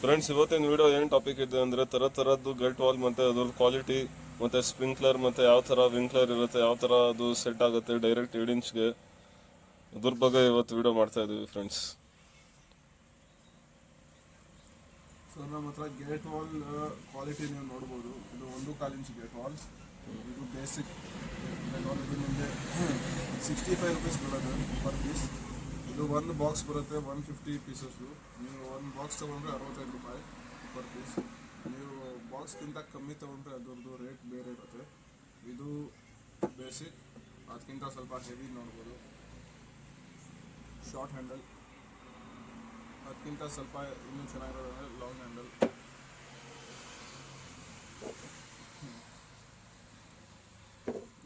Friends, ಇವತ್ತಿನ video ಏನು topic ಇದೆ ಅಂದರೆ ಥರದ್ದು ಗೇಟ್ ವಾಲ್ ಮತ್ತು ಅದ್ರದ್ದು ಕ್ವಾಲಿಟಿ ಮತ್ತು ಸ್ಪ್ರಿಂಕ್ಲರ್ ಮತ್ತು ಯಾವ ಥರ ವಿಂಕ್ಲರ್ ಇರುತ್ತೆ, ಯಾವ ಥರ ಅದು ಸೆಟ್ ಆಗುತ್ತೆ ಡೈರೆಕ್ಟ್ 8 ಇಂಚ್ಗೆ, ಅದ್ರ ಬಗ್ಗೆ ಇವತ್ತು ವಿಡಿಯೋ ಮಾಡ್ತಾ ಇದ್ದೀವಿ ಫ್ರೆಂಡ್ಸ್. ಸೊ ನಮ್ಮ ಹತ್ರ ಗೇಟ್ ವಾಲ್ ಕ್ವಾಲಿಟಿ ನೀವು ನೋಡ್ಬೋದು. ಇದು 1.25 ಇಂಚ್ ಗೇಟ್ ವಾಲ್. ಇದು ಬೇಸಿಕ್ ಗೇಟ್ ವಾಲ್. ಇದು ನಿಮಗೆ 65 ರೂಪೀಸ್ ಬರುತ್ತೆ ಪರ್ ಪೀಸ್. ಇದು ಒಂದು ಬಾಕ್ಸ್ ಬರುತ್ತೆ 150 ಪೀಸಸ್ಸು. ನೀವು ಒಂದು ಬಾಕ್ಸ್ ತೊಗೊಂಡ್ರೆ 65 ರೂಪಾಯಿ ಪರ್ ಪೀಸ್. ನೀವು ಬಾಕ್ಸ್ಗಿಂತ ಕಮ್ಮಿ ತೊಗೊಂಡ್ರೆ ಅದರದ್ದು ರೇಟ್ ಬೇರೆ ಇರುತ್ತೆ. ಇದು ಬೇಸಿಕ್, ಅದಕ್ಕಿಂತ ಸ್ವಲ್ಪ ಹೆವಿ ನೋಡ್ಬೋದು. ಶಾರ್ಟ್ ಹ್ಯಾಂಡಲ್, ಅದಕ್ಕಿಂತ ಸ್ವಲ್ಪ ಇನ್ನೂ ಚೆನ್ನಾಗಿರೋದಂದರೆ ಲಾಂಗ್ ಹ್ಯಾಂಡಲ್.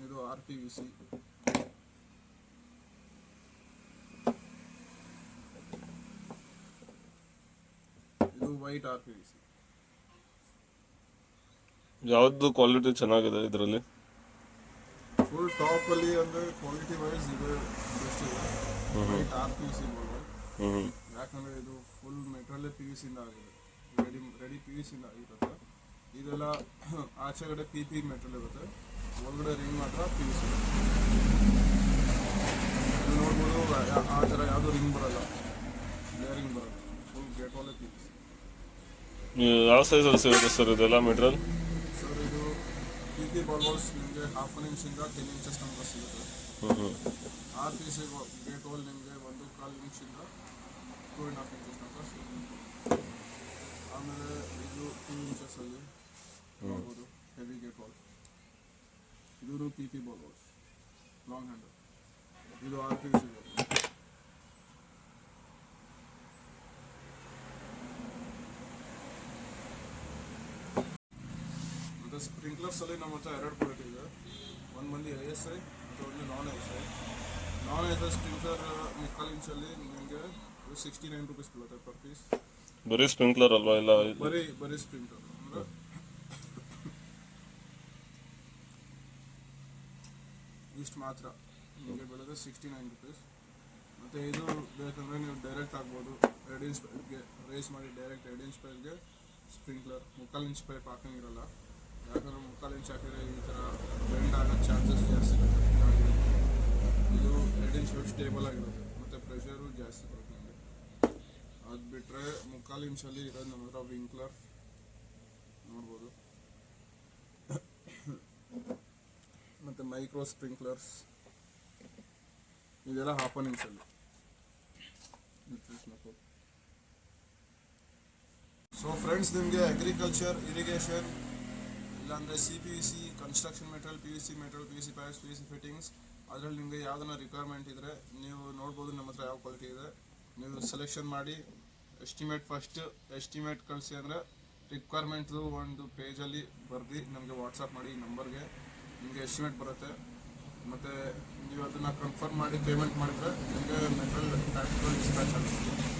ಇದು RPVC. ಇದು ವೈಟ್ RPVC. ಯಾವ್ದು ಕ್ವಾಲಿಟಿ ಚೆನ್ನಾಗಿದೆ ಇದರಲ್ಲಿ? ಫುಲ್ ಟಾಪಲ್ಲಿ ಅಂದರೆ ಕ್ವಾಲಿಟಿ ವೈಸ್ ಇದು ಬೆಸ್ಟ್ ಇದೆ. White RPVC board. ಯಾಕಂದರೆ ಇದು ಫುಲ್ ಮೆಟೀರಿಯಲ್ PVC ಇಂದ ಆಗಿದೆ. ರೆಡಿ PVC ಇಂದ ಆಗಿರುತ್ತೆ. ಇದೆಲ್ಲ ಆಚೆಗಡೆ PP ಮೆಟೀರಿಯಲ್ ಇರುತ್ತೆ, ಒಳಗಡೆ ರಿಂಗ್ ಮಾತ್ರ PVC. ಇದು ನೋಡ್ಬೋದು, ಆ ಥರ ಯಾವುದೂ ರಿಂಗ್ ಬರೋಲ್ಲ, ಲೇರಿಂಗ್ ಬರೋಲ್ಲ. ಫುಲ್ ಗೇಟ್ ವಾಲೇ PVC. ಯಾವ ಸೈಜಲ್ಲಿ ಸಿಗುತ್ತೆ ಸರ್ ಇದೆಲ್ಲ ಮೆಟೀರಿಯಲ್? ಸರ್ ಇದು PP ಬಾಲ್ಸ್ ನಿಮಗೆ 1/2 ಇಂಚಿಂದ 10 ಇಂಚಸ್ ತನಕ ಸಿಗುತ್ತೆ. RPVC ಗೇಟ್ ವಾಲ್ ನಿಮಗೆ 1.25 ಇಂಚಿಂದ 2.5 ಇಂಚಸ್ ತನಕ ಸಿಗುತ್ತೆ. ಆಮೇಲೆ ಇದು 2 ಇಂಚಸ್ಸಲ್ಲಿ ನೋಡ್ಬೋದು ಹೆವಿ ಗೇಟ್ ವಾಲ್. ಇದು PP ಬಾಲ್ಸ್ ಲಾಂಗ್ ಹ್ಯಾಂಡಲ್. ಇದು RPVC ಬಾಲ್. ಮತ್ತು ಸ್ಪ್ರಿಂಕ್ಲರ್ಸಲ್ಲಿ ನಮ್ಮ ಹತ್ರ 2 ಕ್ವಾಲಿಟಿ ಇದೆ. ಒಂದು ಬಂದು ASI ಮತ್ತು ಒಂದು ನಾನ್ ASI. ನಾನ್ ASI ಸ್ಪ್ರಿಂಕ್ಲರ್ 1/4 ಇಂಚಲ್ಲಿ ನಿಮಗೆ 69 ರೂಪೀಸ್ ಬೀಳುತ್ತೆ ಪರ್ ಪೀಸ್. ಬರೀ ಸ್ಪ್ರಿಂಕ್ಲರ್ ಅಲ್ವಾ? ಇಲ್ಲ, ಬರೀ ಸ್ಪ್ರಿಂಕ್ಲರ್ ಅಂದರೆ ಇಷ್ಟು ಮಾತ್ರ ನಿಮಗೆ ಬೀಳೋದು 69 ರೂಪೀಸ್. ಮತ್ತು ಇದು ಬೇಕಂದರೆ ನೀವು ಡೈರೆಕ್ಟ್ ಆಗ್ಬೋದು 2 ಇಂಚ್ ಪೈಪ್ಗೆ ರೇಸ್ ಮಾಡಿ ಡೈರೆಕ್ಟ್ 2 ಇಂಚ್ ಪೈಪ್ಗೆ ಸ್ಪ್ರಿಂಕ್ಲರ್. 1/4 ಇಂಚ್ ಪೈಪ್ ಹಾಕಂಗಿರಲ್ಲ, ಯಾಕಂದರೆ 1/4 ಇಂಚ್ ಹಾಕಿದರೆ ಈ ಥರ ಬೆಂಡ್ ಆಗೋ ಚಾನ್ಸಸ್ ಜಾಸ್ತಿ ಇರುತ್ತೆ. ಹೀಗಾಗಿ ಇದು 2 ಇಂಚ್ ಪೈಪ್ ಸ್ಟೇಬಲ್ ಆಗಿರುತ್ತೆ ಮತ್ತು ಪ್ರೆಷರು ಜಾಸ್ತಿ ಬರುತ್ತೆ ನಿಮಗೆ. ಅದು ಬಿಟ್ಟರೆ 1/4 ಇಂಚಲ್ಲಿ ಇರೋದು ನಮ್ಮ ಹತ್ರ ವಿಂಕ್ಲರ್ ನೋಡ್ಬೋದು. ಮತ್ತು ಮೈಕ್ರೋ ಸ್ಪ್ರಿಂಕ್ಲರ್ಸ್ ಇದೆಲ್ಲ 1/2 ಇಂಚಲ್ಲಿ. ಸೊ ಫ್ರೆಂಡ್ಸ್, ನಿಮಗೆ ಅಗ್ರಿಕಲ್ಚರ್, ಇರಿಗೇಷನ್, ಇಲ್ಲಾಂದರೆ CPVC, construction material, PVC pipes, PVC fittings, ಅದರಲ್ಲಿ ನಿಮಗೆ ಯಾವುದನ್ನ ರಿಕ್ವೈರ್ಮೆಂಟ್ ಇದ್ದರೆ ನೀವು ನೋಡ್ಬೋದು ನಮ್ಮ ಹತ್ರ ಯಾವ ಕ್ವಾಲಿಟಿ ಇದೆ. ನೀವು ಸೆಲೆಕ್ಷನ್ ಮಾಡಿ ಫಸ್ಟ್ ಎಸ್ಟಿಮೇಟ್ ಕಳಿಸಿ. ಅಂದರೆ ರಿಕ್ವೈರ್ಮೆಂಟ್ದು ಒಂದು ಪೇಜಲ್ಲಿ ಬರೆದು ನಮಗೆ ವಾಟ್ಸಪ್ ಮಾಡಿ ಈ ನಂಬರ್ಗೆ. ನಿಮಗೆ ಎಸ್ಟಿಮೇಟ್ ಬರುತ್ತೆ. ಮತ್ತು ನೀವು ಅದನ್ನು ಕನ್ಫರ್ಮ್ ಮಾಡಿ ಪೇಮೆಂಟ್ ಮಾಡಿದರೆ ನಿಮಗೆ ಮೆಟೀರಿಯಲ್ ಟ್ಯಾಕ್ಸ್ಗಳು ಡಿಸ್ಪ್ಯಾಚ್ ಆಗುತ್ತೆ.